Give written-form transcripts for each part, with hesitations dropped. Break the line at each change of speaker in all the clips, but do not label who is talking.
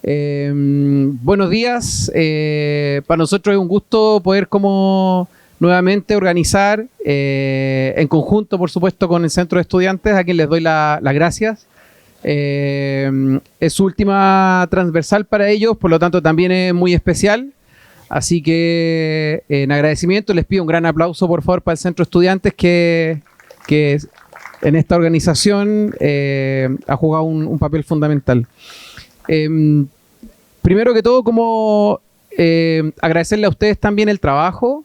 Buenos días. Para nosotros es un gusto poder como nuevamente organizar en conjunto, por supuesto, con el Centro de Estudiantes, a quien les doy las gracias. Es su última transversal para ellos, por lo tanto también es muy especial. Así que en agradecimiento les pido un gran aplauso, por favor, para el Centro de Estudiantes que en esta organización ha jugado un papel fundamental. Primero que todo, como agradecerle a ustedes también el trabajo,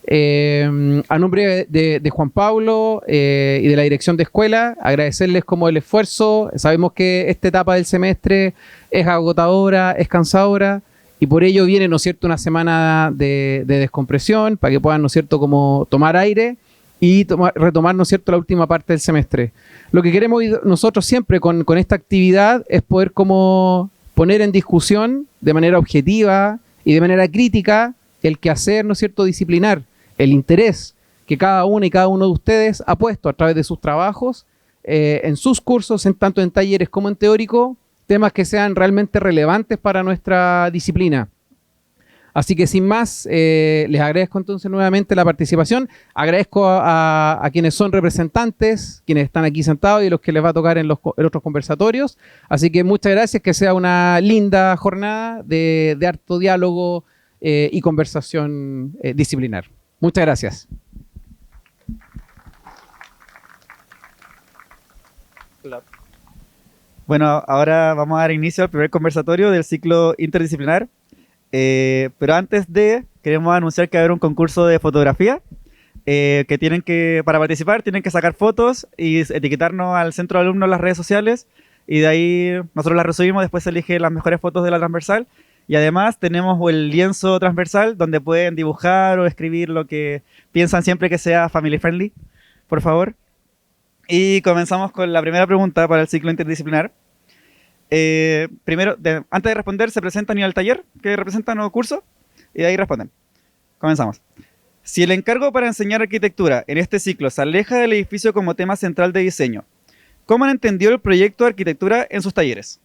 a nombre de Juan Pablo y de la dirección de escuela, agradecerles como el esfuerzo. Sabemos que esta etapa del semestre es agotadora, es cansadora, y por ello viene, ¿no es cierto?, una semana de descompresión para que puedan, ¿no es cierto?, como tomar aire y retomar, ¿no es cierto?, la última parte del semestre. Lo que queremos nosotros siempre con esta actividad es poder como poner en discusión de manera objetiva y de manera crítica el quehacer, ¿no es cierto?, disciplinar, el interés que cada una y cada uno de ustedes ha puesto a través de sus trabajos, en sus cursos, tanto en talleres como en teórico, temas que sean realmente relevantes para nuestra disciplina. Así que sin más, les agradezco entonces nuevamente la participación. Agradezco a quienes son representantes, quienes están aquí sentados y los que les va a tocar en otros conversatorios. Así que muchas gracias, que sea una linda jornada de harto diálogo y conversación disciplinar. Muchas gracias.
Bueno, ahora vamos a dar inicio al primer conversatorio del ciclo interdisciplinar. Pero antes queremos anunciar que va a haber un concurso de fotografía que para participar tienen que sacar fotos y etiquetarnos al centro de alumnos en las redes sociales, y de ahí nosotros las resubimos. Después se eligen las mejores fotos de la transversal, y además tenemos el lienzo transversal donde pueden dibujar o escribir lo que piensan, siempre que sea family friendly, por favor. Y comenzamos con la primera pregunta para el ciclo interdisciplinar. Primero, antes de responder, se presentan y al taller que representan o curso, y de ahí responden. Comenzamos. Si el encargo para enseñar arquitectura en este ciclo se aleja del edificio como tema central de diseño, ¿cómo han entendido el proyecto de arquitectura en sus talleres?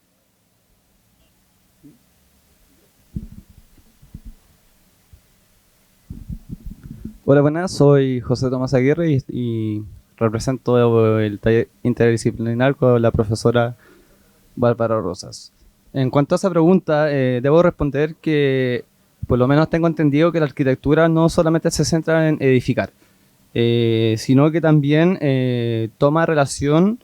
Hola, buenas, soy José Tomás Aguirre y represento el taller interdisciplinar con la profesora Bárbara Rosas. En cuanto a esa pregunta, debo responder que por lo menos tengo entendido que la arquitectura no solamente se centra en edificar, sino que también toma relación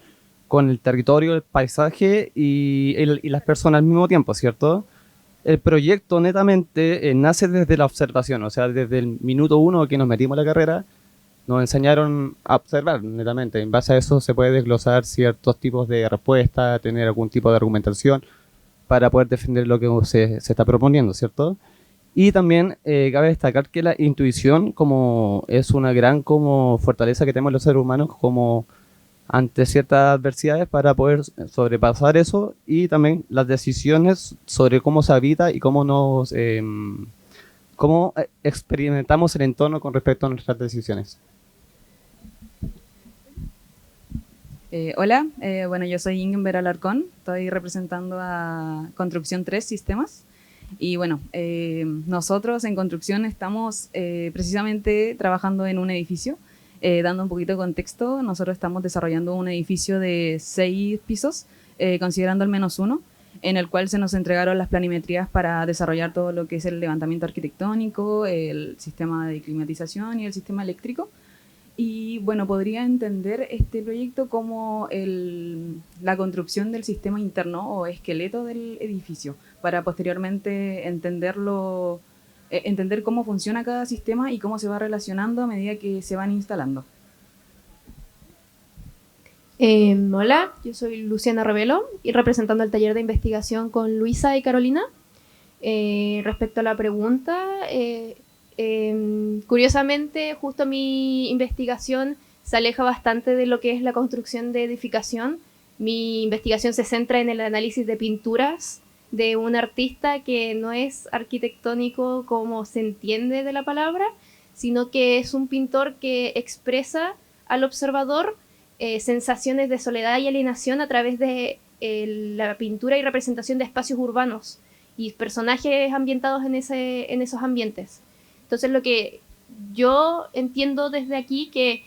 con el territorio, el paisaje y las personas al mismo tiempo, ¿cierto? El proyecto netamente nace desde la observación, o sea, desde el minuto uno que nos metimos a la carrera, nos enseñaron a observar netamente. En base a eso se puede desglosar ciertos tipos de respuestas, tener algún tipo de argumentación para poder defender lo que se está proponiendo, ¿cierto? Y también cabe destacar que la intuición como es una gran como fortaleza que tenemos los seres humanos como ante ciertas adversidades para poder sobrepasar eso, y también las decisiones sobre cómo se habita y cómo cómo experimentamos el entorno con respecto a nuestras decisiones.
Hola, bueno, yo soy Ingember Alarcón, estoy representando a Construcción 3 Sistemas. Y bueno, nosotros en Construcción estamos precisamente trabajando en un edificio. Dando un poquito de contexto, nosotros estamos desarrollando un edificio de 6 pisos, considerando al menos uno, en el cual se nos entregaron las planimetrías para desarrollar todo lo que es el levantamiento arquitectónico, el sistema de climatización y el sistema eléctrico. Y bueno, podría entender este proyecto como la construcción del sistema interno o esqueleto del edificio, para posteriormente entender cómo funciona cada sistema y cómo se va relacionando a medida que se van instalando.
Hola, yo soy Luciana Revelo y representando el taller de investigación con Luisa y Carolina. Respecto a la pregunta, curiosamente, justo mi investigación se aleja bastante de lo que es la construcción de edificación. Mi investigación se centra en el análisis de pinturas de un artista que no es arquitectónico como se entiende de la palabra, sino que es un pintor que expresa al observador sensaciones de soledad y alienación a través de la pintura y representación de espacios urbanos. y personajes ambientados en esos ambientes. Entonces lo que yo entiendo desde aquí que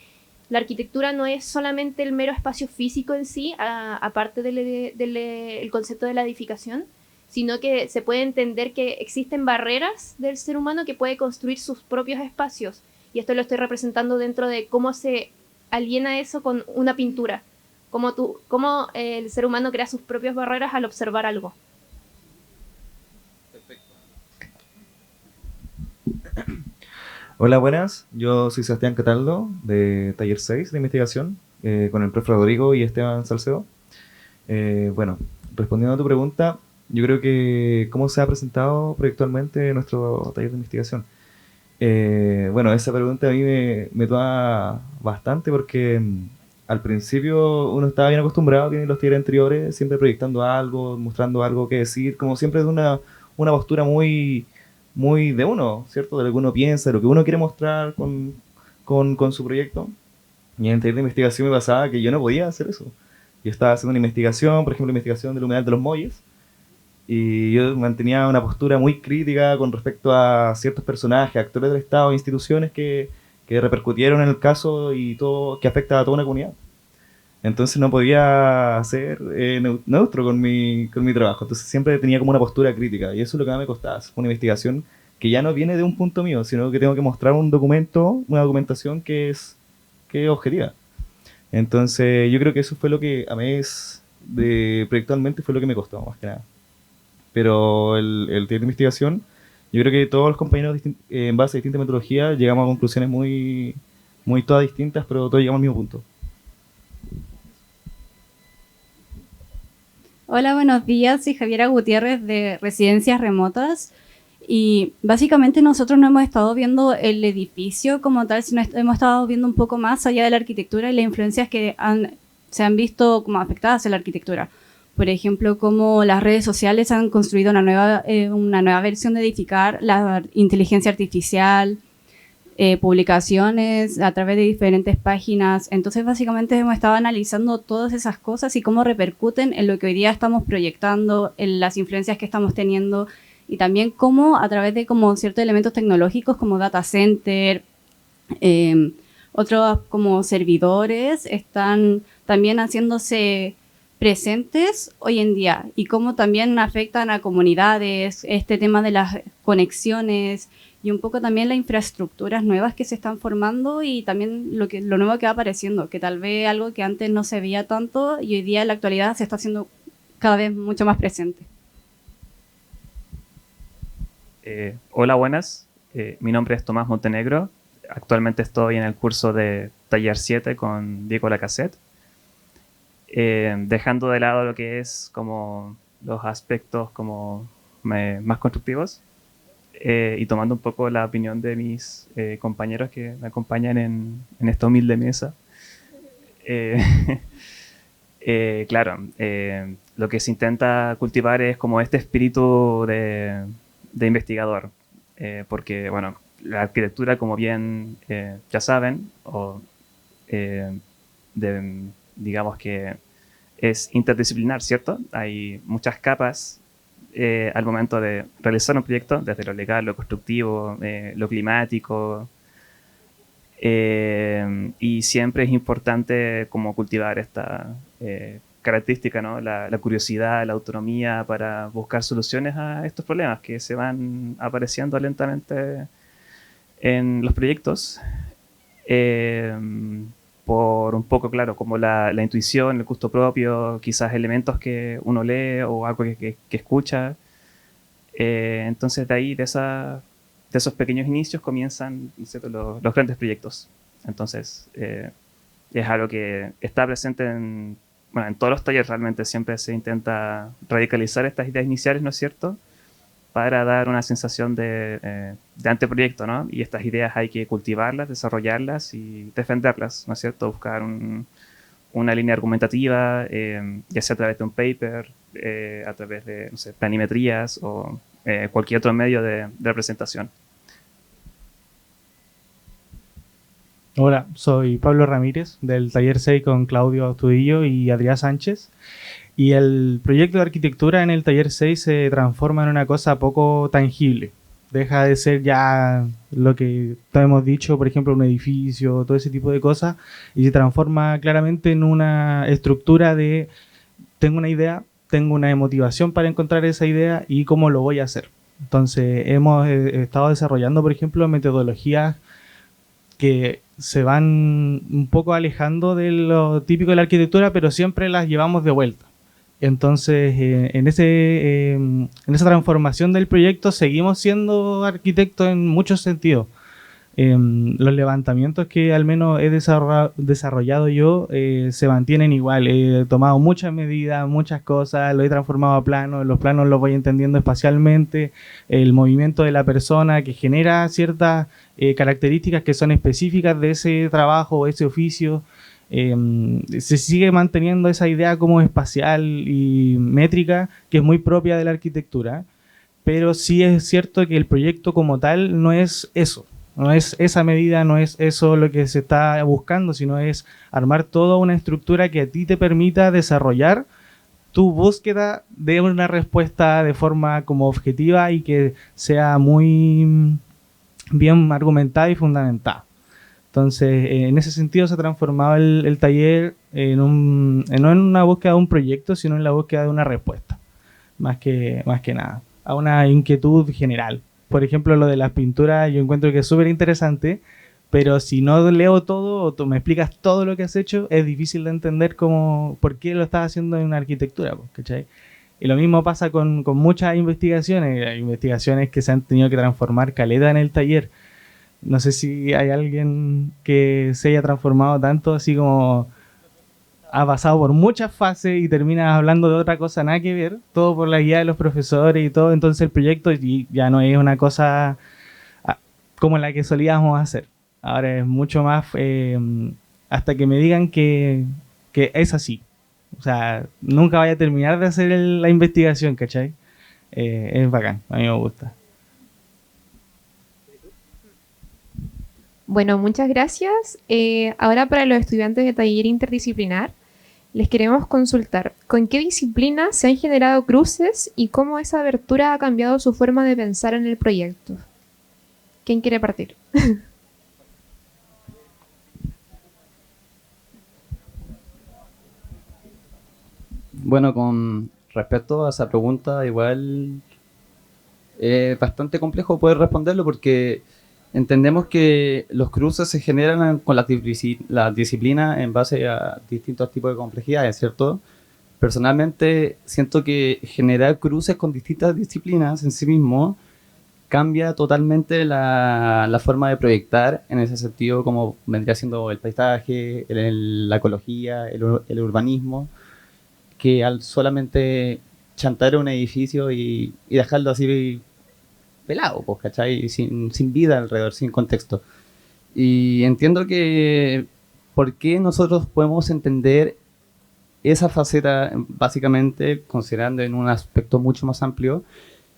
la arquitectura no es solamente el mero espacio físico en sí, aparte del concepto de la edificación, sino que se puede entender que existen barreras del ser humano que puede construir sus propios espacios. Y esto lo estoy representando dentro de cómo se aliena eso con una pintura. Cómo el ser humano crea sus propias barreras al observar algo.
Hola, buenas. Yo soy Sebastián Cataldo, de Taller 6 de investigación, con el profe Rodrigo y Esteban Salcedo. Bueno, respondiendo a tu pregunta, yo creo que cómo se ha presentado proyectualmente nuestro taller de investigación. Bueno, esa pregunta a mí me toma bastante porque al principio uno estaba bien acostumbrado, tiene los talleres anteriores, siempre proyectando algo, mostrando algo que decir, como siempre de una postura muy de uno, ¿cierto? De lo que uno piensa, de lo que uno quiere mostrar con su proyecto. Y en el taller de investigación me pasaba que yo no podía hacer eso. Yo estaba haciendo una investigación, por ejemplo, investigación del humedal de los muelles, y yo mantenía una postura muy crítica con respecto a ciertos personajes, actores del Estado, instituciones que repercutieron en el caso y todo, que afecta a toda una comunidad. Entonces no podía ser neutro con mi trabajo. Entonces siempre tenía como una postura crítica. Y eso es lo que más me costaba. Es una investigación que ya no viene de un punto mío, sino que tengo que mostrar un documento, una documentación que es objetiva. Entonces yo creo que eso fue lo que a mí proyectualmente fue lo que me costó, más que nada. Pero el taller de investigación, yo creo que todos los compañeros en base a distintas metodologías llegamos a conclusiones muy todas distintas, pero todos llegamos al mismo punto.
Hola, buenos días. Soy Javiera Gutiérrez de Residencias Remotas y básicamente nosotros no hemos estado viendo el edificio como tal, sino hemos estado viendo un poco más allá de la arquitectura y las influencias que se han visto como afectadas en la arquitectura. Por ejemplo, cómo las redes sociales han construido una nueva versión de edificar, la inteligencia artificial, publicaciones a través de diferentes páginas. Entonces, básicamente hemos estado analizando todas esas cosas y cómo repercuten en lo que hoy día estamos proyectando, en las influencias que estamos teniendo y también cómo a través de como ciertos elementos tecnológicos como data center, otros como servidores están también haciéndose presentes hoy en día y cómo también afectan a comunidades, este tema de las conexiones y un poco también las infraestructuras nuevas que se están formando y también lo nuevo que va apareciendo, que tal vez algo que antes no se veía tanto y hoy día en la actualidad se está haciendo cada vez mucho más presente.
Hola, buenas. Mi nombre es Tomás Montenegro. Actualmente estoy en el curso de Taller 7 con Diego Lacassette. Dejando de lado lo que es como los aspectos como más constructivos y tomando un poco la opinión de mis compañeros que me acompañan en esta humilde mesa. Claro, lo que se intenta cultivar es como este espíritu de investigador, porque bueno, la arquitectura, como bien ya saben, digamos que es interdisciplinar, ¿cierto? Hay muchas capas al momento de realizar un proyecto, desde lo legal, lo constructivo, lo climático, y siempre es importante como cultivar esta característica, ¿no? La curiosidad, la autonomía para buscar soluciones a estos problemas que se van apareciendo lentamente en los proyectos. Por un poco, claro, como la intuición, el gusto propio, quizás elementos que uno lee o algo que escucha. Entonces de ahí, de esos pequeños inicios comienzan, ¿cierto?, los grandes proyectos. Entonces es algo que está presente en todos los talleres. Realmente siempre se intenta radicalizar estas ideas iniciales, ¿no es cierto?, para dar una sensación de anteproyecto, ¿no? Y estas ideas hay que cultivarlas, desarrollarlas y defenderlas, ¿no es cierto? Buscar una línea argumentativa, ya sea a través de un paper, a través de, no sé, planimetrías o cualquier otro medio de representación.
Hola, soy Pablo Ramírez del Taller 6 con Claudio Astudillo y Adrián Sánchez. Y el proyecto de arquitectura en el taller 6 se transforma en una cosa poco tangible. Deja de ser ya lo que hemos dicho, por ejemplo, un edificio, todo ese tipo de cosas, y se transforma claramente en una estructura de tengo una idea, tengo una motivación para encontrar esa idea y cómo lo voy a hacer. Entonces hemos estado desarrollando, por ejemplo, metodologías que se van un poco alejando de lo típico de la arquitectura, pero siempre las llevamos de vuelta. Entonces, en esa transformación del proyecto seguimos siendo arquitectos en muchos sentidos. Los levantamientos que al menos he desarrollado yo se mantienen igual. He tomado muchas medidas, muchas cosas, lo he transformado a planos, los planos los voy entendiendo espacialmente, el movimiento de la persona que genera ciertas características que son específicas de ese trabajo o ese oficio. Se sigue manteniendo esa idea como espacial y métrica que es muy propia de la arquitectura, pero sí es cierto que el proyecto como tal no es eso. No es esa medida, no es eso lo que se está buscando, sino es armar toda una estructura que a ti te permita desarrollar tu búsqueda de una respuesta de forma como objetiva y que sea muy bien argumentada y fundamentada. Entonces, en ese sentido se ha transformado el taller no en una búsqueda de un proyecto, sino en la búsqueda de una respuesta, más que nada, a una inquietud general. Por ejemplo, lo de las pinturas yo encuentro que es súper interesante, pero si no leo todo o tú me explicas todo lo que has hecho, es difícil de entender por qué lo estás haciendo en una arquitectura, ¿cachai? Y lo mismo pasa con muchas investigaciones. Hay investigaciones que se han tenido que transformar caleta en el taller. No sé si hay alguien que se haya transformado tanto, así como ha pasado por muchas fases y termina hablando de otra cosa nada que ver, todo por la guía de los profesores y todo. Entonces el proyecto ya no es una cosa como la que solíamos hacer. Ahora es mucho más hasta que me digan que es así. O sea, nunca vaya a terminar de hacer la investigación, ¿cachai? Es bacán, a mí me gusta.
Bueno, muchas gracias. Ahora para los estudiantes de taller interdisciplinar, les queremos consultar con qué disciplinas se han generado cruces y cómo esa abertura ha cambiado su forma de pensar en el proyecto. ¿Quién quiere partir?
Bueno, con respecto a esa pregunta, igual es bastante complejo poder responderlo porque entendemos que los cruces se generan con la disciplina en base a distintos tipos de complejidades, ¿cierto? Personalmente siento que generar cruces con distintas disciplinas en sí mismo cambia totalmente la forma de proyectar, en ese sentido como vendría siendo el paisaje, la ecología, el urbanismo, que al solamente chantar un edificio y dejarlo así pelado, pues, ¿cachai? Sin vida alrededor, sin contexto. Y entiendo que por qué nosotros podemos entender esa faceta, básicamente, considerando en un aspecto mucho más amplio,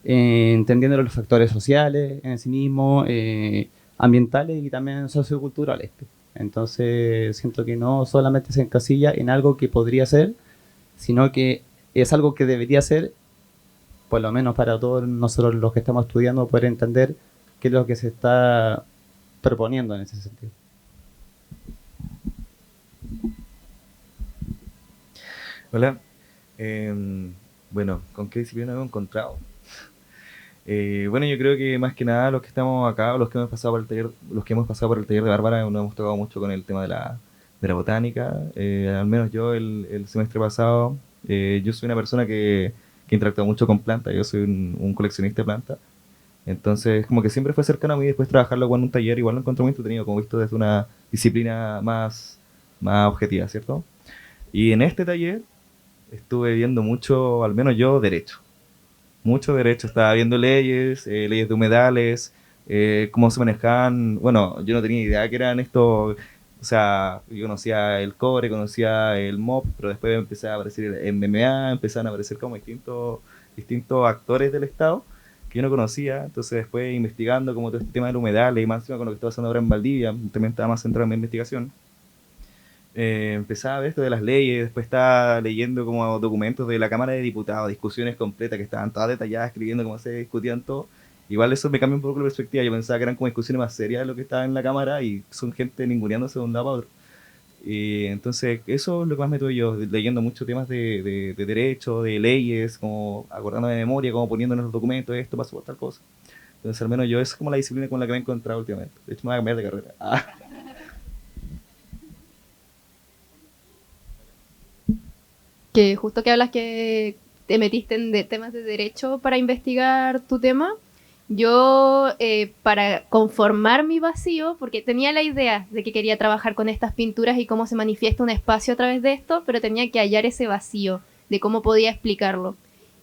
entendiendo los factores sociales en sí mismo, ambientales y también socioculturales. Entonces, siento que no solamente se encasilla en algo que podría ser, sino que es algo que debería ser, por lo menos para todos nosotros los que estamos estudiando, poder entender qué es lo que se está proponiendo en ese sentido.
Hola. Bueno, ¿con qué disciplina hemos encontrado? Bueno, yo creo que más que nada los que estamos acá, los que hemos pasado por el taller, de Bárbara, nos hemos tocado mucho con el tema de la botánica. Al menos yo el semestre pasado, yo soy una persona que interactúa mucho con plantas, yo soy un coleccionista de plantas. Entonces, como que siempre fue cercano a mí, después trabajarlo en un taller, igual lo encontré muy entretenido, como visto desde una disciplina más objetiva, ¿cierto? Y en este taller estuve viendo mucho, al menos yo, derecho. Mucho derecho, estaba viendo leyes, leyes de humedales, cómo se manejaban. Bueno, yo no tenía idea que eran esto. O sea, yo conocía el cobre, conocía el MOP, pero después empecé a aparecer el MMA, empezaron a aparecer como distintos actores del Estado que yo no conocía. Entonces después investigando como todo este tema del humedal y más encima con lo que estaba pasando ahora en Valdivia, también estaba más centrado en mi investigación. empezaba a ver esto de las leyes, después estaba leyendo como documentos de la Cámara de Diputados, discusiones completas que estaban todas detalladas, escribiendo cómo se discutían todo. Igual eso me cambia un poco la perspectiva. Yo pensaba que eran como discusiones más serias de lo que estaba en la Cámara y son gente ninguneándose de un lado para otro. Y entonces eso es lo que más me tuve yo, leyendo muchos temas de derecho, de leyes, como acordándome de memoria, como poniendo en los documentos esto pasó por tal cosa. Entonces al menos yo esa es como la disciplina con la que me he encontrado últimamente. De hecho me voy a cambiar de carrera.
Que justo que hablas que te metiste en temas de derecho para investigar tu tema, yo para conformar mi vacío, porque tenía la idea de que quería trabajar con estas pinturas y cómo se manifiesta un espacio a través de esto, pero tenía que hallar ese vacío de cómo podía explicarlo.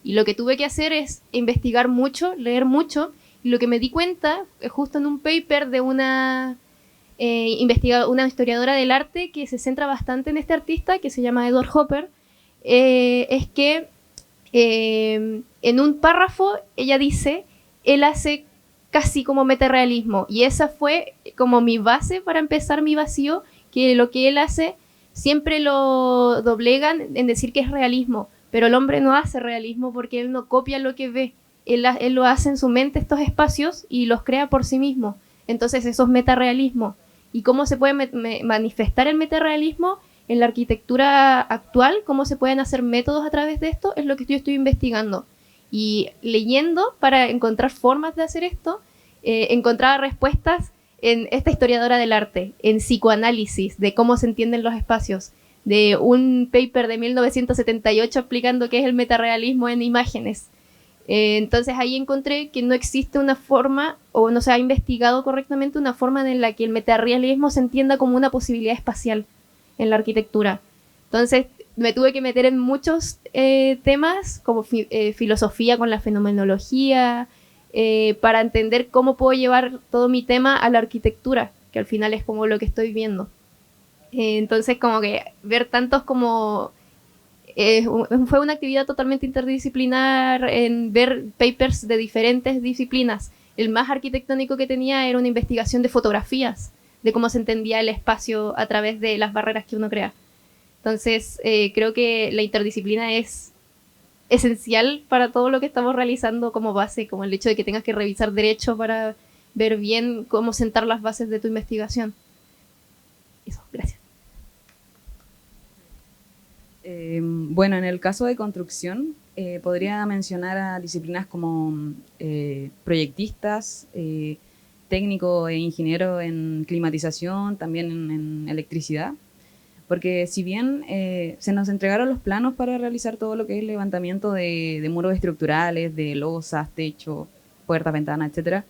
Y lo que tuve que hacer es investigar mucho, leer mucho, y lo que me di cuenta, justo en un paper de una historiadora del arte que se centra bastante en este artista, que se llama Edward Hopper, es que en un párrafo ella dice, él hace casi como metarealismo, y esa fue como mi base para empezar mi vacío, que lo que él hace siempre lo doblegan en decir que es realismo, pero el hombre no hace realismo porque él no copia lo que ve, él lo hace en su mente estos espacios y los crea por sí mismo. Entonces eso es metarealismo. ¿Y cómo se puede manifestar el metarealismo? En la arquitectura actual, cómo se pueden hacer métodos a través de esto, es lo que yo estoy investigando. Y leyendo para encontrar formas de hacer esto, encontraba respuestas en esta historiadora del arte, en psicoanálisis, de cómo se entienden los espacios, de un paper de 1978 explicando qué es el metarealismo en imágenes. Entonces ahí encontré que no existe una forma, o no se ha investigado correctamente una forma en la que el metarealismo se entienda como una posibilidad espacial en la arquitectura. Entonces me tuve que meter en muchos temas, como filosofía con la fenomenología, para entender cómo puedo llevar todo mi tema a la arquitectura, que al final es como lo que estoy viendo. Entonces como que ver tantos como... fue una actividad totalmente interdisciplinar en ver papers de diferentes disciplinas. El más arquitectónico que tenía era una investigación de fotografías, de cómo se entendía el espacio a través de las barreras que uno crea. Entonces, creo que la interdisciplina es esencial para todo lo que estamos realizando como base, como el hecho de que tengas que revisar derecho para ver bien cómo sentar las bases de tu investigación. Eso, gracias.
Bueno, en el caso de construcción, podría mencionar a disciplinas como proyectistas, técnico e ingeniero en climatización, también en electricidad, porque si bien se nos entregaron los planos para realizar todo lo que es el levantamiento de muros estructurales, de losas, techo, puertas, ventanas, etcétera,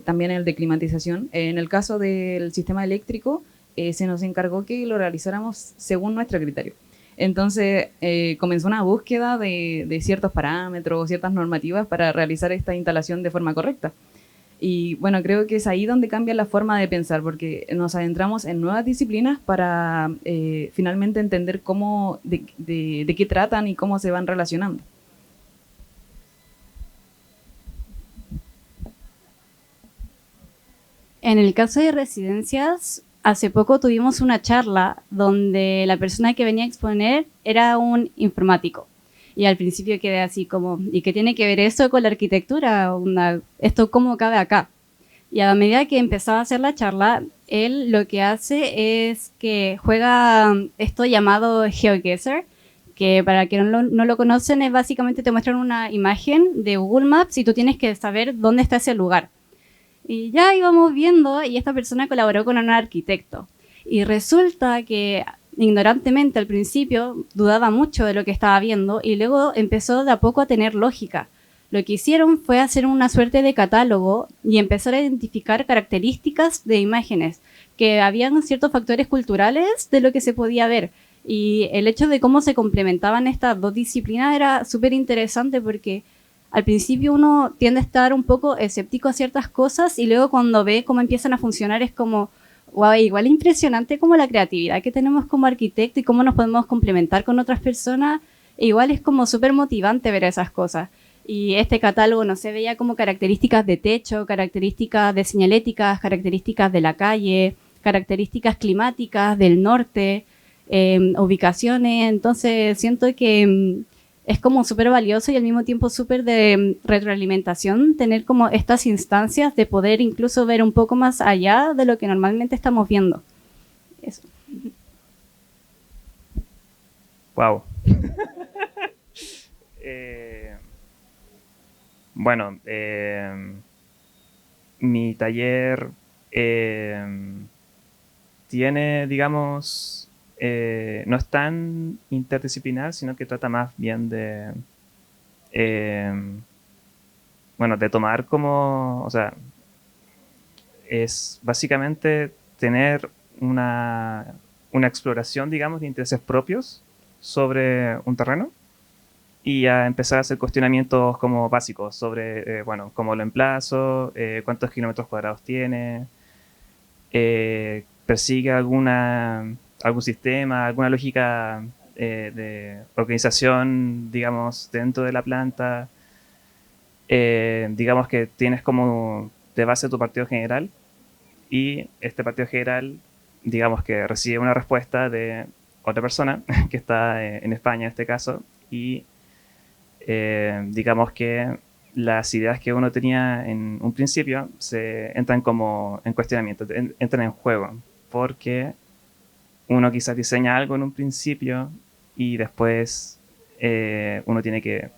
también el de climatización. En el caso del sistema eléctrico, se nos encargó que lo realizáramos según nuestro criterio. Entonces comenzó una búsqueda de ciertos parámetros, ciertas normativas para realizar esta instalación de forma correcta. Y bueno, creo que es ahí donde cambia la forma de pensar, porque nos adentramos en nuevas disciplinas para finalmente entender cómo, de qué tratan y cómo se van relacionando.
En el caso de residencias, hace poco tuvimos una charla donde la persona que venía a exponer era un informático. Y al principio quedé así como, ¿y qué tiene que ver eso con la arquitectura? ¿Esto cómo cabe acá? Y a medida que empezaba a hacer la charla, él lo que hace es que juega esto llamado GeoGuessr, que para quienes no lo conocen es básicamente te muestran una imagen de Google Maps y tú tienes que saber dónde está ese lugar. Y ya íbamos viendo y esta persona colaboró con un arquitecto. Y resulta que ignorantemente al principio dudaba mucho de lo que estaba viendo y luego empezó de a poco a tener lógica. Lo que hicieron fue hacer una suerte de catálogo y empezar a identificar características de imágenes, que habían ciertos factores culturales de lo que se podía ver. Y el hecho de cómo se complementaban estas dos disciplinas era súper interesante porque al principio uno tiende a estar un poco escéptico a ciertas cosas y luego cuando ve cómo empiezan a funcionar es como, wow, igual impresionante como la creatividad que tenemos como arquitecto y cómo nos podemos complementar con otras personas. Igual es como súper motivante ver esas cosas. Y este catálogo, no sé, veía como características de techo, características de señaléticas, características de la calle, características climáticas del norte, ubicaciones. Entonces siento que es como súper valioso y al mismo tiempo súper de retroalimentación tener como estas instancias de poder incluso ver un poco más allá de lo que normalmente estamos viendo. Eso.
Wow. Bueno, mi taller tiene, digamos, no es tan interdisciplinar, sino que trata más bien de, bueno, de tomar como, o sea, es básicamente tener una exploración, digamos, de intereses propios sobre un terreno y a empezar a hacer cuestionamientos como básicos sobre, bueno, cómo lo emplazo, cuántos kilómetros cuadrados tiene, persigue algún sistema, alguna lógica de organización, digamos, dentro de la planta. Digamos que tienes como de base tu partido general y este partido general, digamos que recibe una respuesta de otra persona que está en España en este caso y digamos que las ideas que uno tenía en un principio se entran como en cuestionamiento, entran en juego, porque uno quizás diseña algo en un principio y después uno tiene que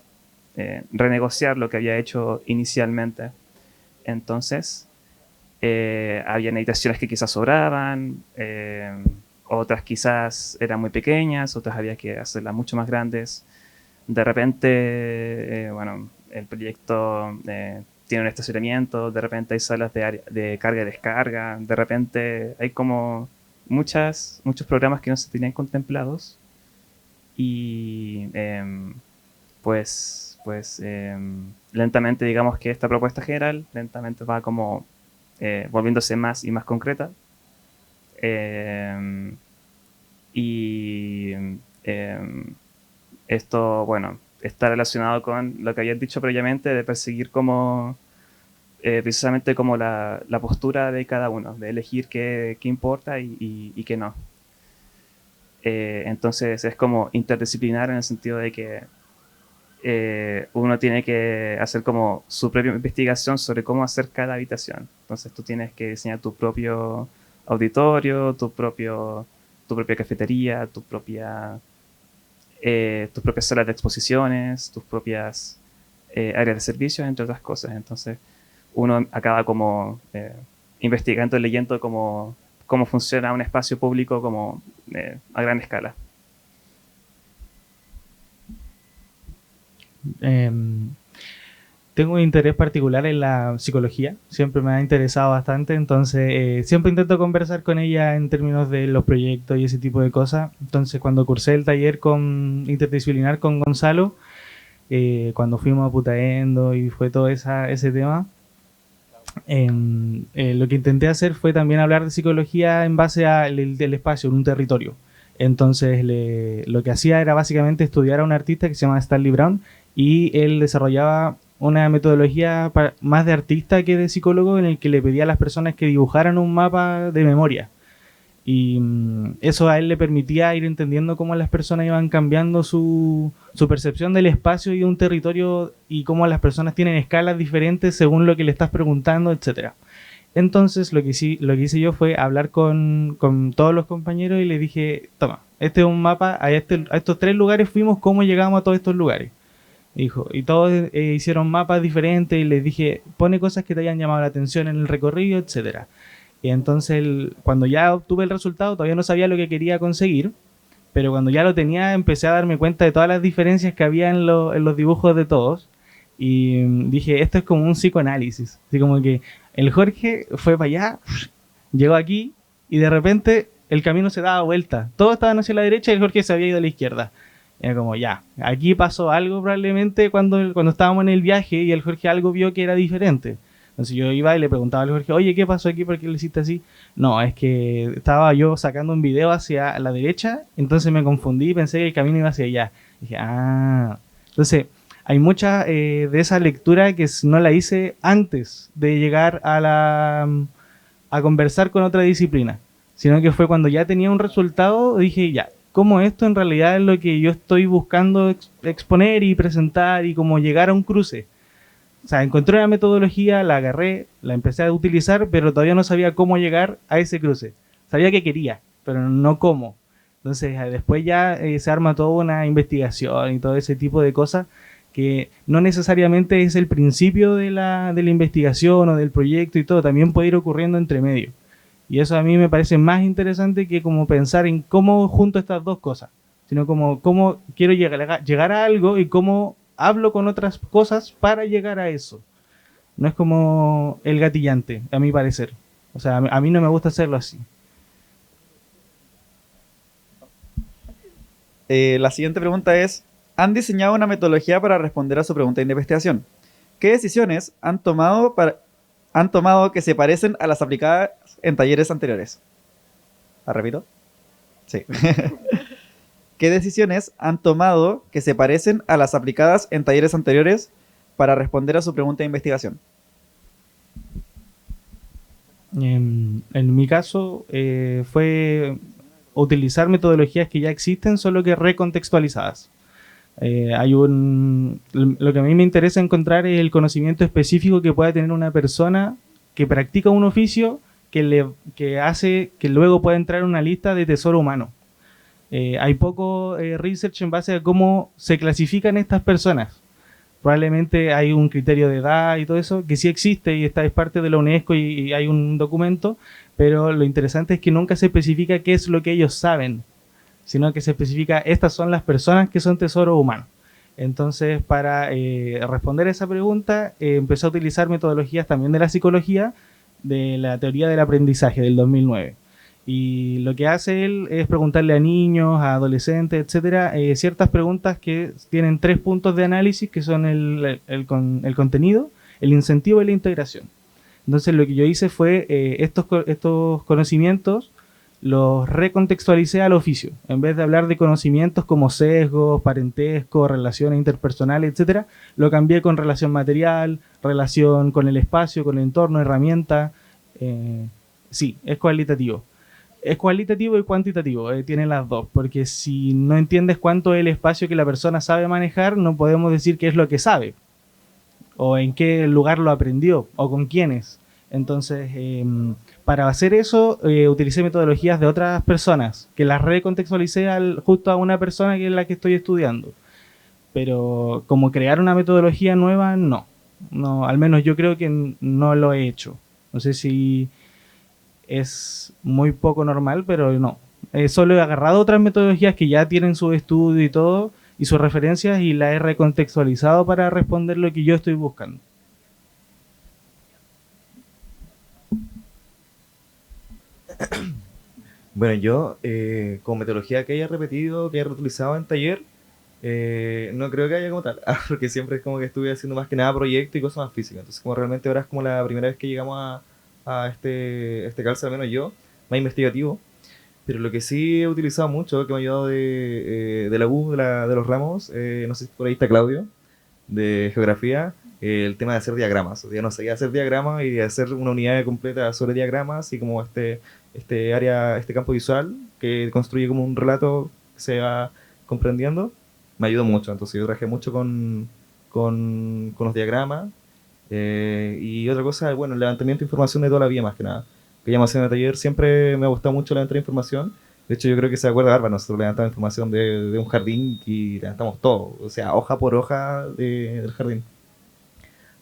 renegociar lo que había hecho inicialmente. Entonces, había editaciones que quizás sobraban, otras quizás eran muy pequeñas, otras había que hacerlas mucho más grandes. De repente, bueno, el proyecto tiene un estacionamiento, de repente hay salas de carga y descarga, de repente hay como muchos programas que no se tenían contemplados y pues lentamente digamos que esta propuesta general lentamente va como volviéndose más y más concreta y esto, bueno, está relacionado con lo que habías dicho previamente de perseguir como precisamente como la postura de cada uno, de elegir qué importa y qué no. Entonces es como interdisciplinar en el sentido de que uno tiene que hacer como su propia investigación sobre cómo hacer cada habitación. Entonces tú tienes que diseñar tu propio auditorio, tu propia cafetería, tus propias salas de exposiciones, tus propias áreas de servicios, entre otras cosas. Entonces uno acaba como investigando, leyendo cómo funciona un espacio público como a gran escala.
Tengo un interés particular en la psicología, siempre me ha interesado bastante, entonces siempre intento conversar con ella en términos de los proyectos y ese tipo de cosas. Entonces cuando cursé el taller interdisciplinar con Gonzalo, cuando fuimos a Putaendo y fue todo ese tema, lo que intenté hacer fue también hablar de psicología en base al espacio, en un territorio. Entonces lo que hacía era básicamente estudiar a un artista que se llama Stanley Brown y él desarrollaba una metodología más de artista que de psicólogo en el que le pedía a las personas que dibujaran un mapa de memoria. Y eso a él le permitía ir entendiendo cómo las personas iban cambiando su percepción del espacio y de un territorio y cómo las personas tienen escalas diferentes según lo que le estás preguntando, etcétera. Entonces lo que hice yo fue hablar con todos los compañeros y les dije, toma, este es un mapa, a estos 3 lugares fuimos, ¿cómo llegamos a todos estos lugares? Dijo, y todos hicieron mapas diferentes y les dije, pone cosas que te hayan llamado la atención en el recorrido, etcétera. Y entonces cuando ya obtuve el resultado todavía no sabía lo que quería conseguir, pero cuando ya lo tenía empecé a darme cuenta de todas las diferencias que había en los dibujos de todos y dije, esto es como un psicoanálisis, así como que el Jorge fue para allá, llegó aquí y de repente el camino se daba vuelta, todos estaban hacia la derecha y el Jorge se había ido a la izquierda. Era como, ya, aquí pasó algo probablemente cuando estábamos en el viaje y el Jorge algo vio que era diferente. Entonces yo iba y le preguntaba al Jorge, oye, ¿qué pasó aquí? ¿Por qué lo hiciste así? No, es que estaba yo sacando un video hacia la derecha, entonces me confundí y pensé que el camino iba hacia allá. Y dije, entonces hay mucha de esa lectura que no la hice antes de llegar a conversar con otra disciplina. sino que fue cuando ya tenía un resultado, dije, ya, ¿cómo esto en realidad es lo que yo estoy buscando exponer y presentar y cómo llegar a un cruce? O sea, encontré una metodología, la agarré, la empecé a utilizar, pero todavía no sabía cómo llegar a ese cruce. Sabía que quería, pero no cómo. Entonces, después ya se arma toda una investigación y todo ese tipo de cosas que no necesariamente es el principio de la investigación o del proyecto y todo, también puede ir ocurriendo entre medio. Y eso a mí me parece más interesante que como pensar en cómo junto estas dos cosas, sino como cómo quiero llegar a algo y cómo hablo con otras cosas para llegar a eso. No es como el gatillante, a mi parecer. O sea, a mí no me gusta hacerlo así.
La siguiente pregunta es, ¿han diseñado una metodología para responder a su pregunta de investigación? ¿Qué decisiones han tomado que se parecen a las aplicadas en talleres anteriores? ¿La repito? Sí. ¿Qué decisiones han tomado que se parecen a las aplicadas en talleres anteriores para responder a su pregunta de investigación?
En mi caso fue utilizar metodologías que ya existen, solo que recontextualizadas. Lo que a mí me interesa encontrar es el conocimiento específico que pueda tener una persona que practica un oficio que hace que luego pueda entrar en una lista de tesoro humano. Hay poco research en base a cómo se clasifican estas personas. Probablemente hay un criterio de edad y todo eso que sí existe y es parte de la UNESCO y hay un documento, pero lo interesante es que nunca se especifica qué es lo que ellos saben, sino que se especifica estas son las personas que son tesoro humano. Entonces, para responder a esa pregunta, empecé a utilizar metodologías también de la psicología, de la teoría del aprendizaje del 2009. Y lo que hace él es preguntarle a niños, a adolescentes, etcétera, ciertas preguntas que tienen 3 puntos de análisis, que son el contenido, el incentivo y la integración. Entonces, lo que yo hice fue estos conocimientos los recontextualicé al oficio. En vez de hablar de conocimientos como sesgos, parentesco, relaciones interpersonales, etcétera, lo cambié con relación material, relación con el espacio, con el entorno, herramienta. Sí, es cualitativo. Es cualitativo y cuantitativo, tiene las dos, porque si no entiendes cuánto es el espacio que la persona sabe manejar, no podemos decir qué es lo que sabe, o en qué lugar lo aprendió, o con quiénes. Entonces, para hacer eso, utilicé metodologías de otras personas, que las recontextualicé justo a una persona que es la que estoy estudiando. Pero como crear una metodología nueva, no, al menos yo creo que no lo he hecho. No sé si es muy poco normal, pero no. Solo he agarrado otras metodologías que ya tienen su estudio y todo, y sus referencias, y las he recontextualizado para responder lo que yo estoy buscando.
Bueno, yo, como metodología que haya repetido, que haya reutilizado en taller, no creo que haya como tal, porque siempre es como que estuve haciendo más que nada proyectos y cosas más físicas. Entonces, como realmente ahora es como la primera vez que llegamos a este calce, al menos yo, más investigativo. Pero lo que sí he utilizado mucho, que me ha ayudado de la U, de los ramos, no sé si por ahí está Claudio, de geografía, el tema de hacer diagramas. O sea, no sabía hacer diagramas y hacer una unidad completa sobre diagramas y como este campo visual que construye como un relato que se va comprendiendo, me ayudó mucho. Entonces yo trabajé mucho con los diagramas. Y otra cosa, bueno, el levantamiento de información de toda la vida, más que nada. Que ya en el taller siempre me ha gustado mucho levantar información. De hecho, yo creo que se acuerda Bárbara, nosotros levantamos información de un jardín y levantamos todo, o sea, hoja por hoja del jardín.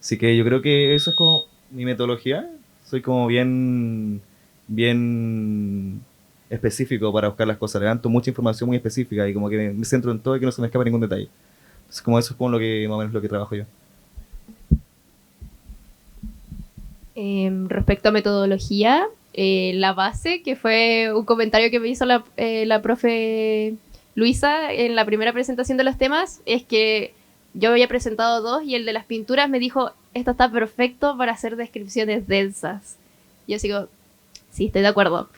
Así que yo creo que eso es como mi metodología. Soy como bien específico para buscar las cosas. Levanto mucha información muy específica y como que me centro en todo y que no se me escapa ningún detalle. Entonces, como eso es como lo que más o menos lo que trabajo yo.
Respecto a metodología, la base, que fue un comentario que me hizo la profe Luisa en la primera presentación de los temas, es que yo había presentado 2 y el de las pinturas me dijo, esto está perfecto para hacer descripciones densas. Y yo sigo, sí, estoy de acuerdo.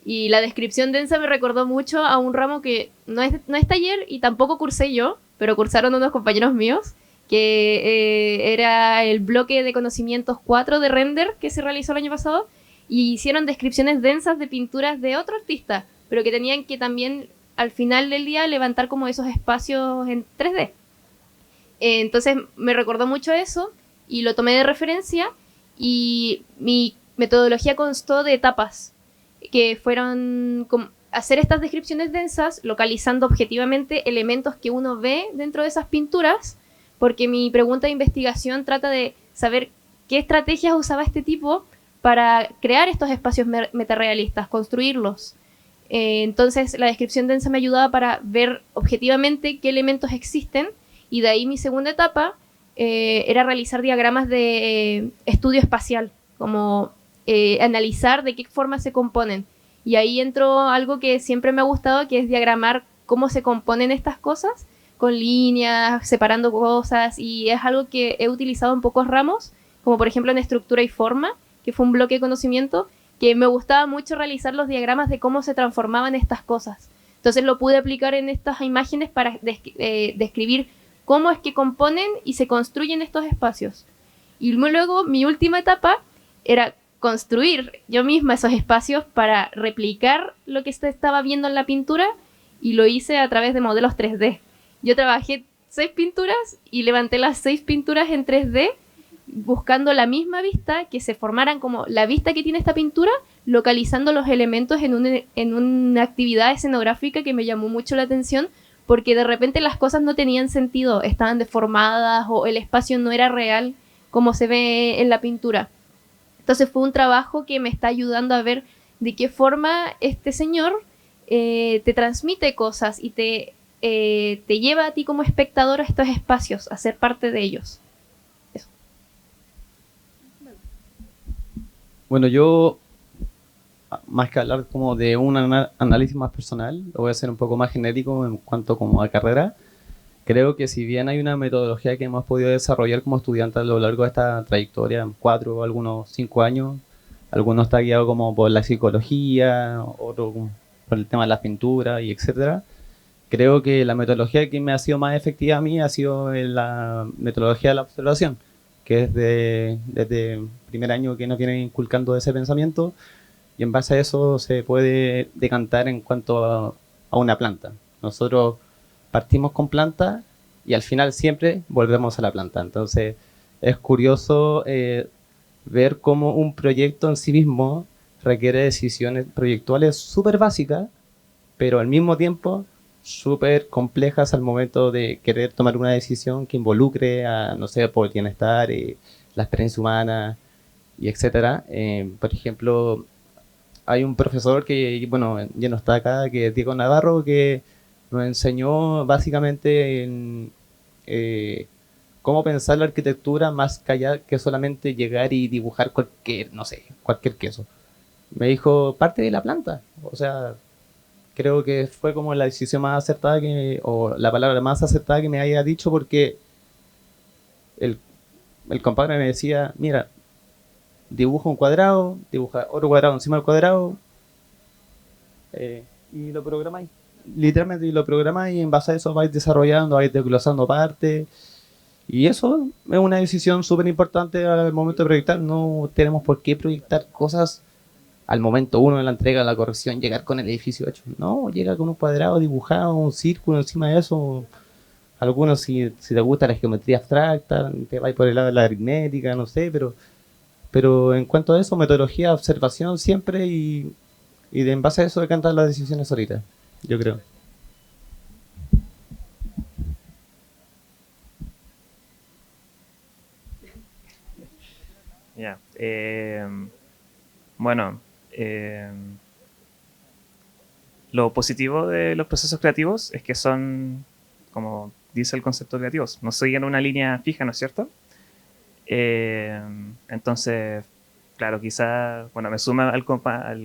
Y la descripción densa me recordó mucho a un ramo que no es taller y tampoco cursé yo, pero cursaron unos compañeros míos, que era el bloque de conocimientos 4 de render que se realizó el año pasado, y hicieron descripciones densas de pinturas de otro artista, pero que tenían que también al final del día levantar como esos espacios en 3D. Entonces me recordó mucho eso y lo tomé de referencia, y mi metodología constó de etapas que fueron hacer estas descripciones densas, localizando objetivamente elementos que uno ve dentro de esas pinturas, porque mi pregunta de investigación trata de saber qué estrategias usaba este tipo para crear estos espacios metarealistas, construirlos. Entonces la descripción densa me ayudaba para ver objetivamente qué elementos existen, y de ahí mi segunda etapa era realizar diagramas de estudio espacial, como analizar de qué forma se componen. Y ahí entró algo que siempre me ha gustado, que es diagramar cómo se componen estas cosas, con líneas, separando cosas, y es algo que he utilizado en pocos ramos, como por ejemplo en estructura y forma, que fue un bloque de conocimiento, que me gustaba mucho realizar los diagramas de cómo se transformaban estas cosas. Entonces lo pude aplicar en estas imágenes para describir cómo es que componen y se construyen estos espacios. Y luego mi última etapa era construir yo misma esos espacios para replicar lo que estaba viendo en la pintura, y lo hice a través de modelos 3D. Yo trabajé 6 pinturas y levanté las 6 pinturas en 3D buscando la misma vista, que se formaran como la vista que tiene esta pintura, localizando los elementos en una actividad escenográfica que me llamó mucho la atención, porque de repente las cosas no tenían sentido, estaban deformadas o el espacio no era real como se ve en la pintura. Entonces fue un trabajo que me está ayudando a ver de qué forma este señor te transmite cosas y te lleva a ti como espectador a estos espacios, a ser parte de ellos. Eso.
Bueno, yo, más que hablar como de un análisis más personal, lo voy a hacer un poco más genérico en cuanto como a carrera. Creo que si bien hay una metodología que hemos podido desarrollar como estudiantes a lo largo de esta trayectoria, 4 o algunos 5 años, algunos está guiado como por la psicología, otro por el tema de las pinturas y etcétera. Creo que la metodología que me ha sido más efectiva a mí ha sido la metodología de la observación, que es desde el primer año que nos vienen inculcando ese pensamiento, y en base a eso se puede decantar en cuanto a una planta. Nosotros partimos con planta y al final siempre volvemos a la planta. Entonces es curioso ver cómo un proyecto en sí mismo requiere decisiones proyectuales súper básicas, pero al mismo tiempo súper complejas al momento de querer tomar una decisión que involucre a, no sé, por el bienestar, la experiencia humana, y etcétera. Por ejemplo, hay un profesor que, bueno, ya no está acá, que es Diego Navarro, que nos enseñó básicamente en cómo pensar la arquitectura más allá que solamente llegar y dibujar cualquier, no sé, cualquier queso. Me dijo, parte de la planta. O sea, creo que fue como la decisión más acertada o la palabra más acertada que me haya dicho, porque el compadre me decía, mira, dibuja un cuadrado, dibuja otro cuadrado encima del cuadrado, y lo programáis. Literalmente lo programáis, y en base a eso vais desarrollando, vais desglosando partes, y eso es una decisión súper importante al momento de proyectar. No tenemos por qué proyectar cosas al momento uno de la entrega, la corrección, llegar con el edificio hecho. No, llega con un cuadrado dibujado, un círculo encima de eso. Algunos, si te gusta la geometría abstracta, te vais por el lado de la aritmética, no sé, pero en cuanto a eso, metodología, observación siempre, y en base a eso decantan las decisiones ahorita, yo creo.
Ya. Bueno, lo positivo de los procesos creativos es que son, como dice el concepto creativos, no siguen una línea fija, ¿no es cierto? Entonces, claro, quizá, bueno, me suma al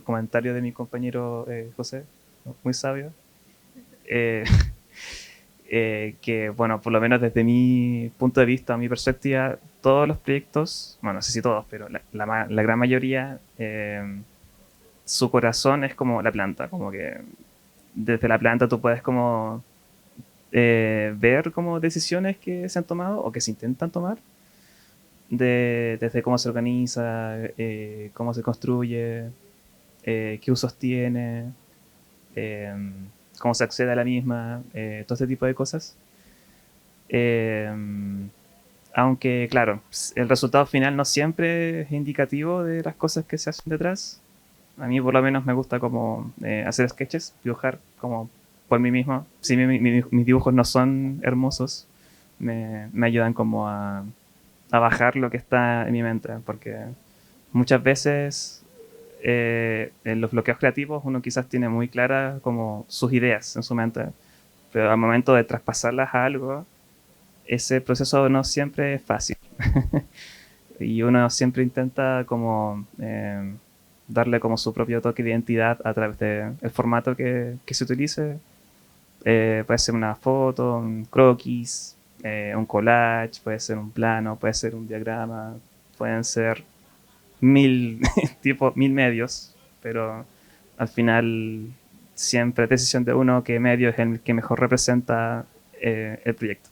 comentario de mi compañero José, muy sabio, que, bueno, por lo menos desde mi punto de vista, mi perspectiva, todos los proyectos, bueno, no sé si todos, pero la gran mayoría, su corazón es como la planta, como que desde la planta tú puedes como ver como decisiones que se han tomado o que se intentan tomar, desde cómo se organiza, cómo se construye, qué usos tiene, eh, cómo se accede a la misma, todo este tipo de cosas. Eh, Aunque, claro, el resultado final no siempre es indicativo de las cosas que se hacen detrás. A mí por lo menos me gusta como hacer sketches, dibujar como por mí mismo. Si mis dibujos no son hermosos, me ayudan como a bajar lo que está en mi mente, porque muchas veces en los bloqueos creativos uno quizás tiene muy claras como sus ideas en su mente, pero al momento de traspasarlas a algo, ese proceso no siempre es fácil. Y uno siempre intenta como darle como su propio toque de identidad a través del formato que se utilice. Puede ser una foto, un croquis, un collage, puede ser un plano, puede ser un diagrama, pueden ser 1000 mil medios, pero al final siempre es decisión de uno qué medio es el que mejor representa el proyecto.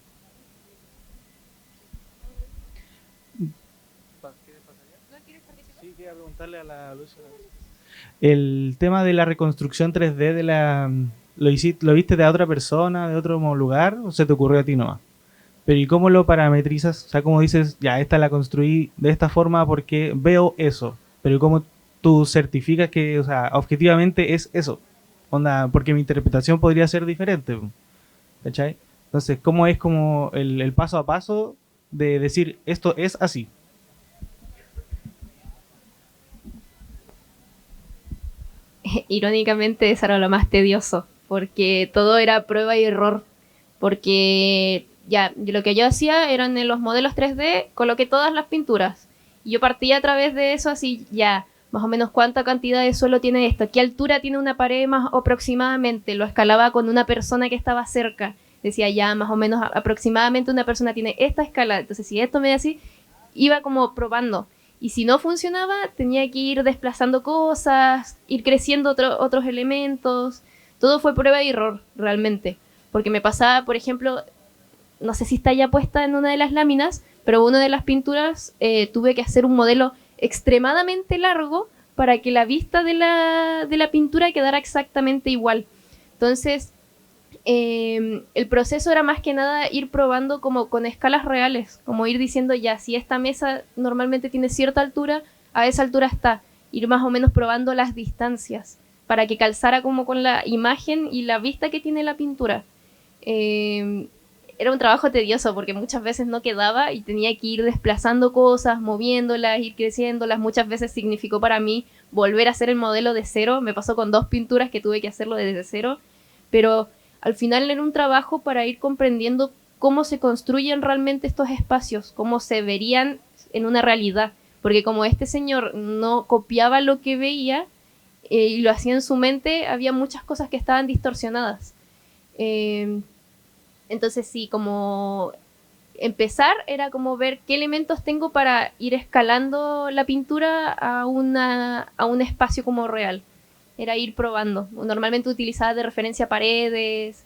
El tema de la reconstrucción 3D ¿lo viste de otra persona, de otro lugar, o se te ocurrió a ti nomás? Pero ¿y cómo lo parametrizas? O sea, ¿cómo dices, ya, esta la construí de esta forma porque veo eso? Pero ¿cómo tú certificas que, o sea, objetivamente es eso? Onda, porque mi interpretación podría ser diferente, ¿cachai? Entonces, ¿cómo es como el paso a paso de decir, esto es así?
Irónicamente, eso era lo más tedioso, porque todo era prueba y error. Porque ya, lo que yo hacía eran en los modelos 3D, coloqué todas las pinturas. Y yo partía a través de eso, así, ya, más o menos cuánta cantidad de suelo tiene esto, qué altura tiene una pared más aproximadamente. Lo escalaba con una persona que estaba cerca. Decía, ya, más o menos aproximadamente una persona tiene esta escala. Entonces, si esto me da así, iba como probando. Y si no funcionaba, tenía que ir desplazando cosas, ir creciendo otros elementos. Todo fue prueba y error, realmente. Porque me pasaba, por ejemplo, no sé si está ya puesta en una de las láminas, pero una de las pinturas tuve que hacer un modelo extremadamente largo para que la vista de la pintura quedara exactamente igual. Entonces, el proceso era más que nada ir probando como con escalas reales, como ir diciendo ya, si esta mesa normalmente tiene cierta altura, a esa altura está, ir más o menos probando las distancias para que calzara como con la imagen y la vista que tiene la pintura. Era un trabajo tedioso porque muchas veces no quedaba y tenía que ir desplazando cosas, moviéndolas, ir creciéndolas. Muchas veces significó para mí volver a hacer el modelo de cero. Me pasó con 2 pinturas que tuve que hacerlo desde cero, pero al final era un trabajo para ir comprendiendo cómo se construyen realmente estos espacios, cómo se verían en una realidad. Porque como este señor no copiaba lo que veía y lo hacía en su mente, había muchas cosas que estaban distorsionadas. Entonces sí, como empezar era como ver qué elementos tengo para ir escalando la pintura a un espacio como real. Era ir probando. Normalmente utilizaba de referencia paredes,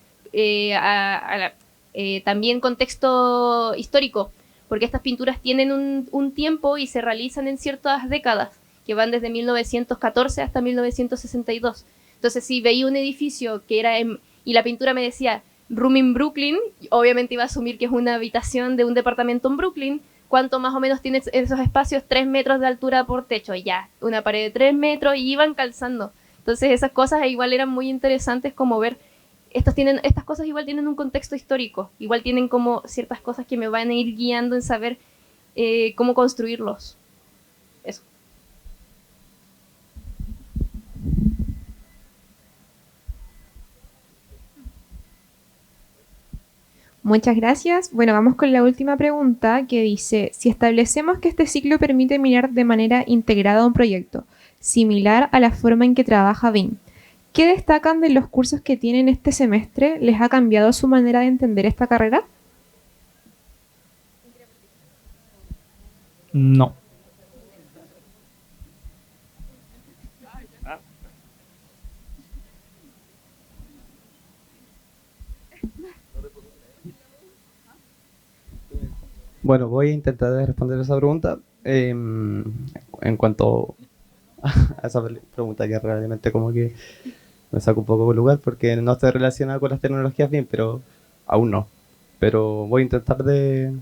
también contexto histórico, porque estas pinturas tienen un tiempo y se realizan en ciertas décadas, que van desde 1914 hasta 1962. Entonces, si veía un edificio que era y la pintura me decía Room in Brooklyn, obviamente iba a asumir que es una habitación de un departamento en Brooklyn. ¿Cuánto más o menos tiene esos espacios? 3 metros de altura por techo, ya, una pared de 3 metros y iban calzando. Entonces esas cosas igual eran muy interesantes como ver, estas cosas igual tienen un contexto histórico, igual tienen como ciertas cosas que me van a ir guiando en saber cómo construirlos. Eso.
Muchas gracias. Bueno, vamos con la última pregunta que dice, si establecemos que este ciclo permite mirar de manera integrada un proyecto, similar a la forma en que trabaja BIM, ¿qué destacan de los cursos que tienen este semestre? ¿Les ha cambiado su manera de entender esta carrera?
No.
Bueno, voy a intentar responder esa pregunta. En cuanto a esa pregunta que realmente como que me saca un poco de lugar porque no estoy relacionado con las tecnologías bien, pero aún no. Pero voy a intentar de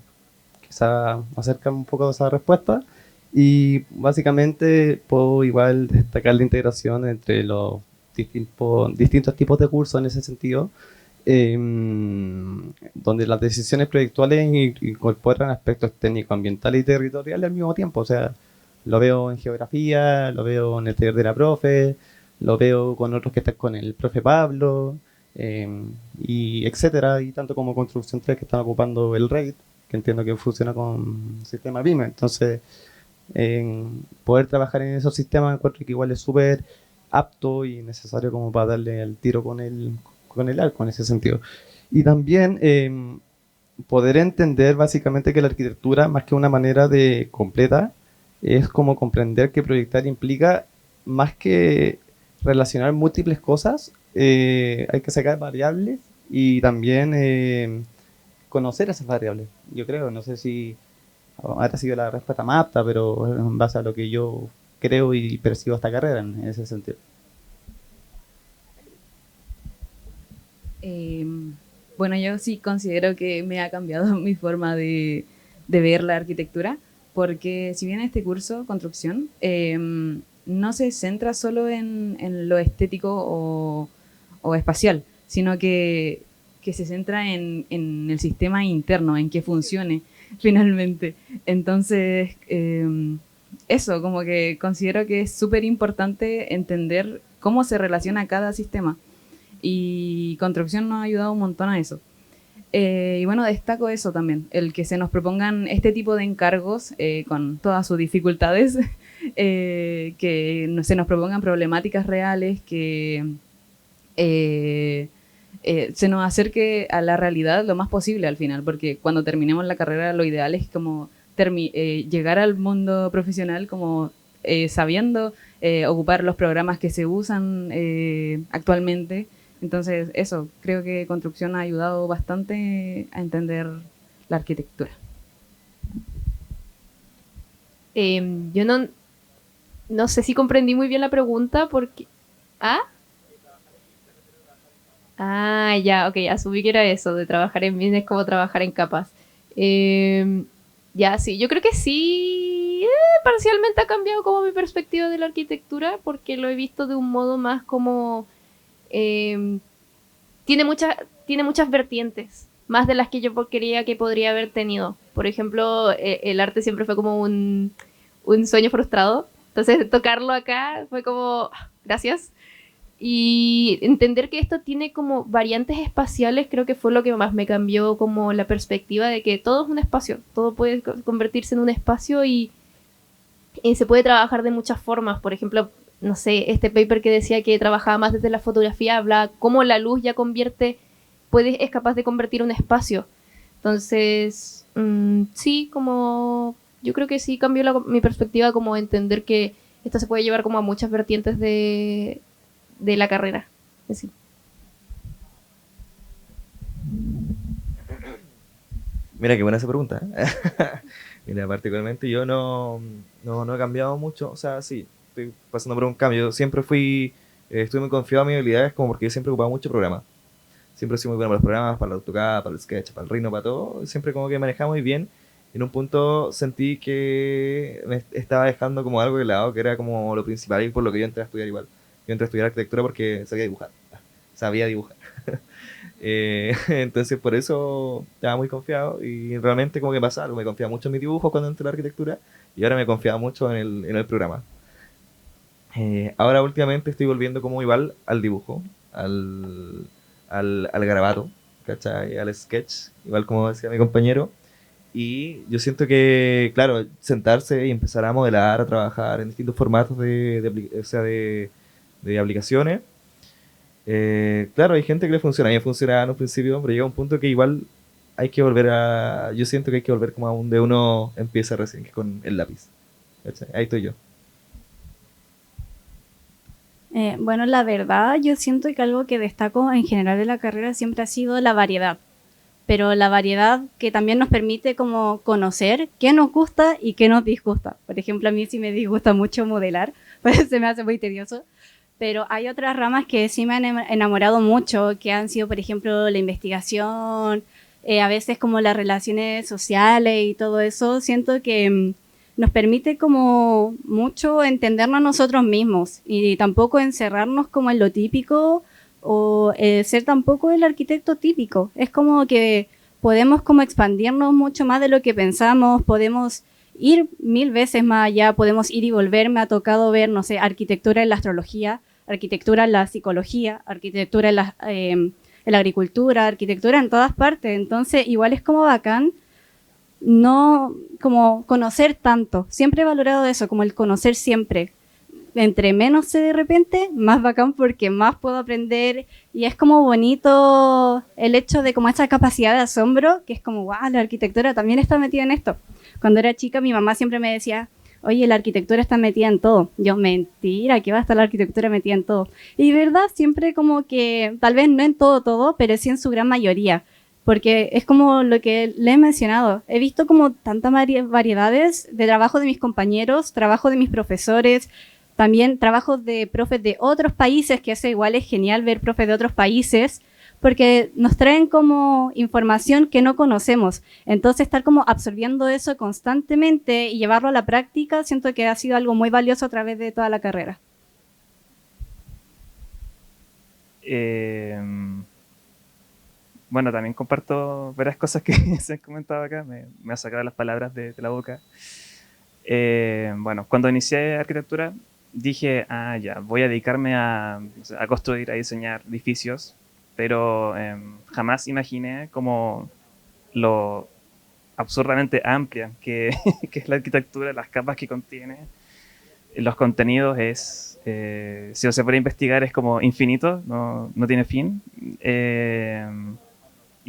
quizá acercarme un poco a esa respuesta y básicamente puedo igual destacar la integración entre los distintos tipos de cursos en ese sentido, donde las decisiones proyectuales incorporan aspectos técnico-ambientales y territoriales al mismo tiempo. O sea, lo veo en geografía, lo veo en el taller de la profe, lo veo con otros que están con el profe Pablo, y etcétera, y tanto como Construcción 3 que están ocupando el REIT, que entiendo que funciona con sistema BIM. Entonces, poder trabajar en esos sistemas encuentro que igual es súper apto y necesario como para darle el tiro con el arco en ese sentido. Y también poder entender básicamente que la arquitectura, más que una manera de completa, es como comprender que proyectar implica más que relacionar múltiples cosas, hay que sacar variables y también conocer esas variables. Yo creo, no sé si habrá sido la respuesta más apta, pero es en base a lo que yo creo y percibo esta carrera en ese sentido.
Bueno, yo sí considero que me ha cambiado mi forma de ver la arquitectura, porque si bien este curso, construcción, no se centra solo en lo estético o espacial, sino que se centra en el sistema interno, en que funcione finalmente. Entonces, eso, como que considero que es súper importante entender cómo se relaciona cada sistema. Y construcción nos ha ayudado un montón a eso. Y bueno, destaco eso también, el que se nos propongan este tipo de encargos con todas sus dificultades, que se nos propongan problemáticas reales, que se nos acerque a la realidad lo más posible al final, porque cuando terminemos la carrera lo ideal es como llegar al mundo profesional como sabiendo ocupar los programas que se usan actualmente. Entonces, eso, creo que construcción ha ayudado bastante a entender la arquitectura.
Yo no sé si comprendí muy bien la pregunta porque... ¿Ah? Ah, ya, ok, asumí que era eso, de trabajar en bienes como trabajar en capas. Ya, sí, yo creo que sí, parcialmente ha cambiado como mi perspectiva de la arquitectura porque lo he visto de un modo más como... tiene muchas vertientes, más de las que yo quería que podría haber tenido. Por ejemplo, el arte siempre fue como un sueño frustrado. Entonces, tocarlo acá fue como, gracias. Y entender que esto tiene como variantes espaciales, creo que fue lo que más me cambió como la perspectiva de que todo es un espacio, todo puede convertirse en un espacio y se puede trabajar de muchas formas. Por ejemplo, no sé, este paper que decía que trabajaba más desde la fotografía, habla cómo la luz ya es capaz de convertir un espacio. Entonces, sí, como yo creo que sí cambió mi perspectiva, como entender que esto se puede llevar como a muchas vertientes de la carrera. Así.
Mira, qué buena esa pregunta. Mira, particularmente yo no he cambiado mucho. O sea, sí, estoy pasando por un cambio. Siempre estuve muy confiado en mis habilidades, como porque yo siempre ocupaba mucho programa. Siempre he sido muy bueno para los programas, para el AutoCAD, para el Sketch, para el Rhino, para todo. Siempre como que manejaba muy bien. En un punto sentí que me estaba dejando como algo de lado, que era como lo principal y por lo que yo entré a estudiar igual. Yo entré a estudiar arquitectura porque sabía dibujar. Entonces por eso estaba muy confiado y realmente como que pasa algo, me confiaba mucho en mis dibujos cuando entré a la arquitectura y ahora me confiaba mucho en el programa. Ahora últimamente estoy volviendo como igual al dibujo, al garabato, ¿cachai? Al sketch, igual como decía mi compañero. Y yo siento que, claro, sentarse y empezar a modelar, a trabajar en distintos formatos de aplicaciones. Claro, hay gente que le funciona, a mí me funcionaba en un principio, pero llega un punto que igual yo siento que hay que volver como a donde uno empieza recién, que es con el lápiz. ¿Cachai? Ahí estoy yo.
Bueno, la verdad, yo siento que algo que destaco en general de la carrera siempre ha sido la variedad. pero la variedad que también nos permite como conocer qué nos gusta y qué nos disgusta. Por ejemplo, a mí sí me disgusta mucho modelar, pues se me hace muy tedioso. Pero hay otras ramas que sí me han enamorado mucho, que han sido, por ejemplo, la investigación, a veces como las relaciones sociales y todo eso. Siento que nos permite como mucho entendernos a nosotros mismos y tampoco encerrarnos como en lo típico o ser tampoco el arquitecto típico. Es como que podemos como expandirnos mucho más de lo que pensamos, podemos ir 1000 veces más allá, podemos ir y volver. Me ha tocado ver, no sé, arquitectura en la astrología, arquitectura en la psicología, arquitectura en la agricultura, arquitectura en todas partes. Entonces, igual es como bacán no como conocer tanto. Siempre he valorado eso, como el conocer siempre. Entre menos sé de repente, más bacán porque más puedo aprender y es como bonito el hecho de como esa capacidad de asombro, que es como, wow, la arquitectura también está metida en esto. Cuando era chica mi mamá siempre me decía, oye, la arquitectura está metida en todo. Yo, mentira, que va a estar la arquitectura metida en todo. Y verdad, siempre como que, tal vez no en todo, pero sí en su gran mayoría. Porque es como lo que le he mencionado. He visto como tantas variedades de trabajo de mis compañeros, trabajo de mis profesores, también trabajos de profes de otros países, que eso igual es genial ver profes de otros países, porque nos traen como información que no conocemos. Entonces, estar como absorbiendo eso constantemente y llevarlo a la práctica, siento que ha sido algo muy valioso a través de toda la carrera.
Bueno, también comparto varias cosas que se han comentado acá, me ha sacado las palabras de la boca. Bueno, cuando inicié arquitectura dije, ya, voy a dedicarme a construir, a diseñar edificios, pero jamás imaginé como lo absurdamente amplia que, que es la arquitectura, las capas que contiene, los contenidos es, si se puede investigar, es como infinito, no tiene fin.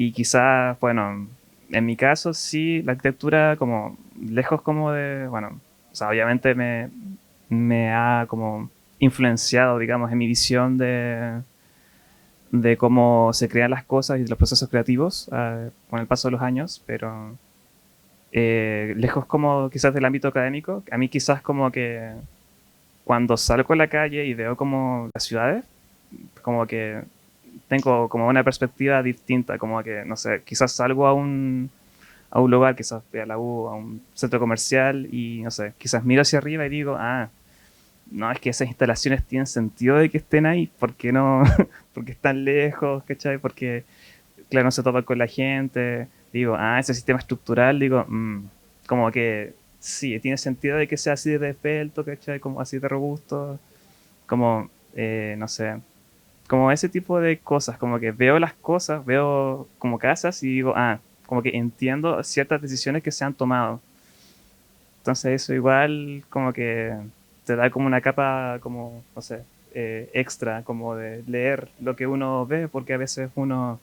Y quizás, bueno, en mi caso sí, la arquitectura como lejos como de, bueno, o sea, obviamente me ha como influenciado, digamos, en mi visión de cómo se crean las cosas y de los procesos creativos con el paso de los años, pero lejos como quizás del ámbito académico, a mí quizás como que cuando salgo a la calle y veo como las ciudades, como que tengo como una perspectiva distinta, como que, no sé, quizás salgo a un lugar, quizás a la U, a un centro comercial y, no sé, quizás miro hacia arriba y digo, no, es que esas instalaciones tienen sentido de que estén ahí, ¿por qué no? Porque están lejos, ¿cachai? Porque, claro, no se topan con la gente. Digo, ese sistema estructural, digo, como que sí, tiene sentido de que sea así de esbelto, ¿cachai? Como así de robusto, como, no sé, como ese tipo de cosas, como que veo las cosas, veo como casas y digo, como que entiendo ciertas decisiones que se han tomado. Entonces eso igual como que te da como una capa, como, no sé, extra, como de leer lo que uno ve, porque a veces uno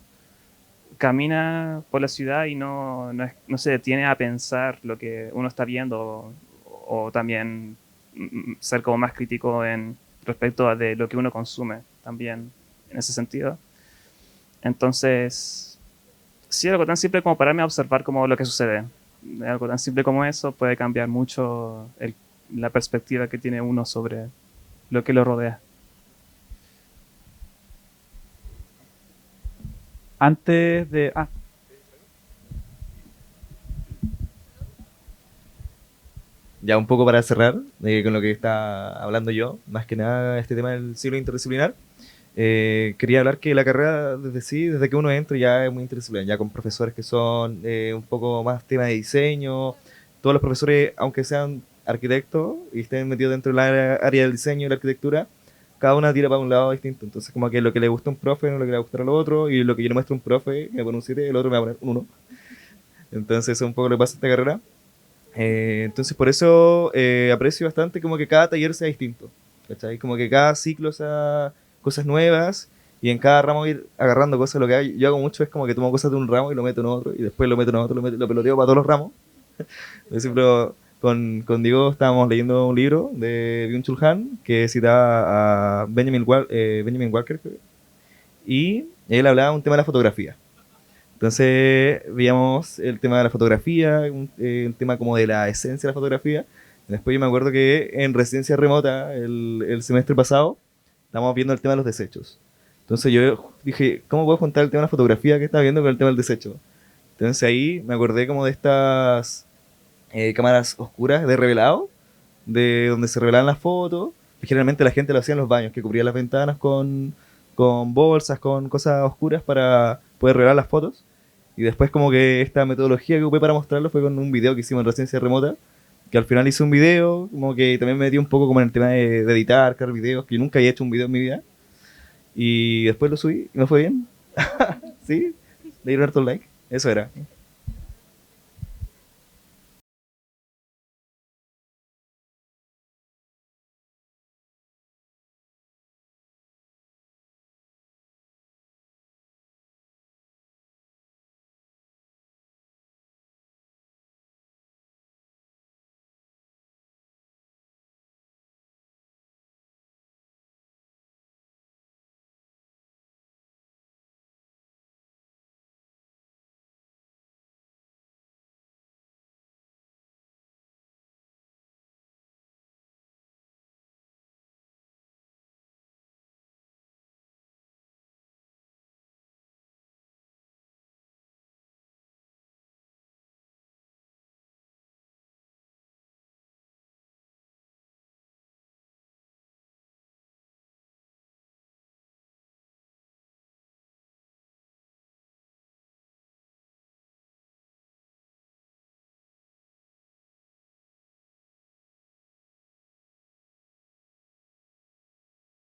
camina por la ciudad y no se detiene a pensar lo que uno está viendo o también ser como más crítico en respecto a de lo que uno consume también en ese sentido. Entonces, sí, algo tan simple como pararme a observar como lo que sucede. Algo tan simple como eso puede cambiar mucho la perspectiva que tiene uno sobre lo que lo rodea.
Antes de...
Ya un poco para cerrar con lo que está hablando yo, más que nada este tema del ciclo interdisciplinar, quería hablar que la carrera desde que uno entra ya es muy interdisciplinar, ya con profesores que son un poco más tema de diseño, todos los profesores, aunque sean arquitectos y estén metidos dentro del área del diseño y la arquitectura, cada una tira para un lado distinto, entonces como que lo que le gusta a un profe no es lo que le va a gustar al otro, y lo que yo le muestro a un profe me pone un 7, el otro me va a poner un 1, entonces eso es un poco lo que pasa en esta carrera. Entonces por eso aprecio bastante como que cada taller sea distinto, ¿cachai? Como que cada ciclo sea cosas nuevas y en cada ramo ir agarrando cosas. Lo que yo hago mucho es como que tomo cosas de un ramo y lo meto en otro y después lo meto en otro, lo peloteo para todos los ramos. Por ejemplo, con Diego estábamos leyendo un libro de Byung-Chul Han que citaba a Benjamin Walker, y él hablaba un tema de la fotografía. Entonces veíamos el tema de la fotografía, un tema como de la esencia de la fotografía. Después yo me acuerdo que en residencia remota, el semestre pasado, estábamos viendo el tema de los desechos. Entonces yo dije, ¿cómo puedo juntar el tema de la fotografía que estaba viendo con el tema del desecho? Entonces ahí me acordé como de estas cámaras oscuras de revelado, de donde se revelaban las fotos, que generalmente la gente lo hacía en los baños, que cubría las ventanas con bolsas, con cosas oscuras para poder revelar las fotos. Y después como que esta metodología que ocupé para mostrarlo fue con un video que hicimos en residencia remota, que al final hice un video, como que también me metí un poco como en el tema de editar, crear videos, que yo nunca había hecho un video en mi vida. Y después lo subí y me fue bien. ¿Sí? Le dieron harto like. Eso era.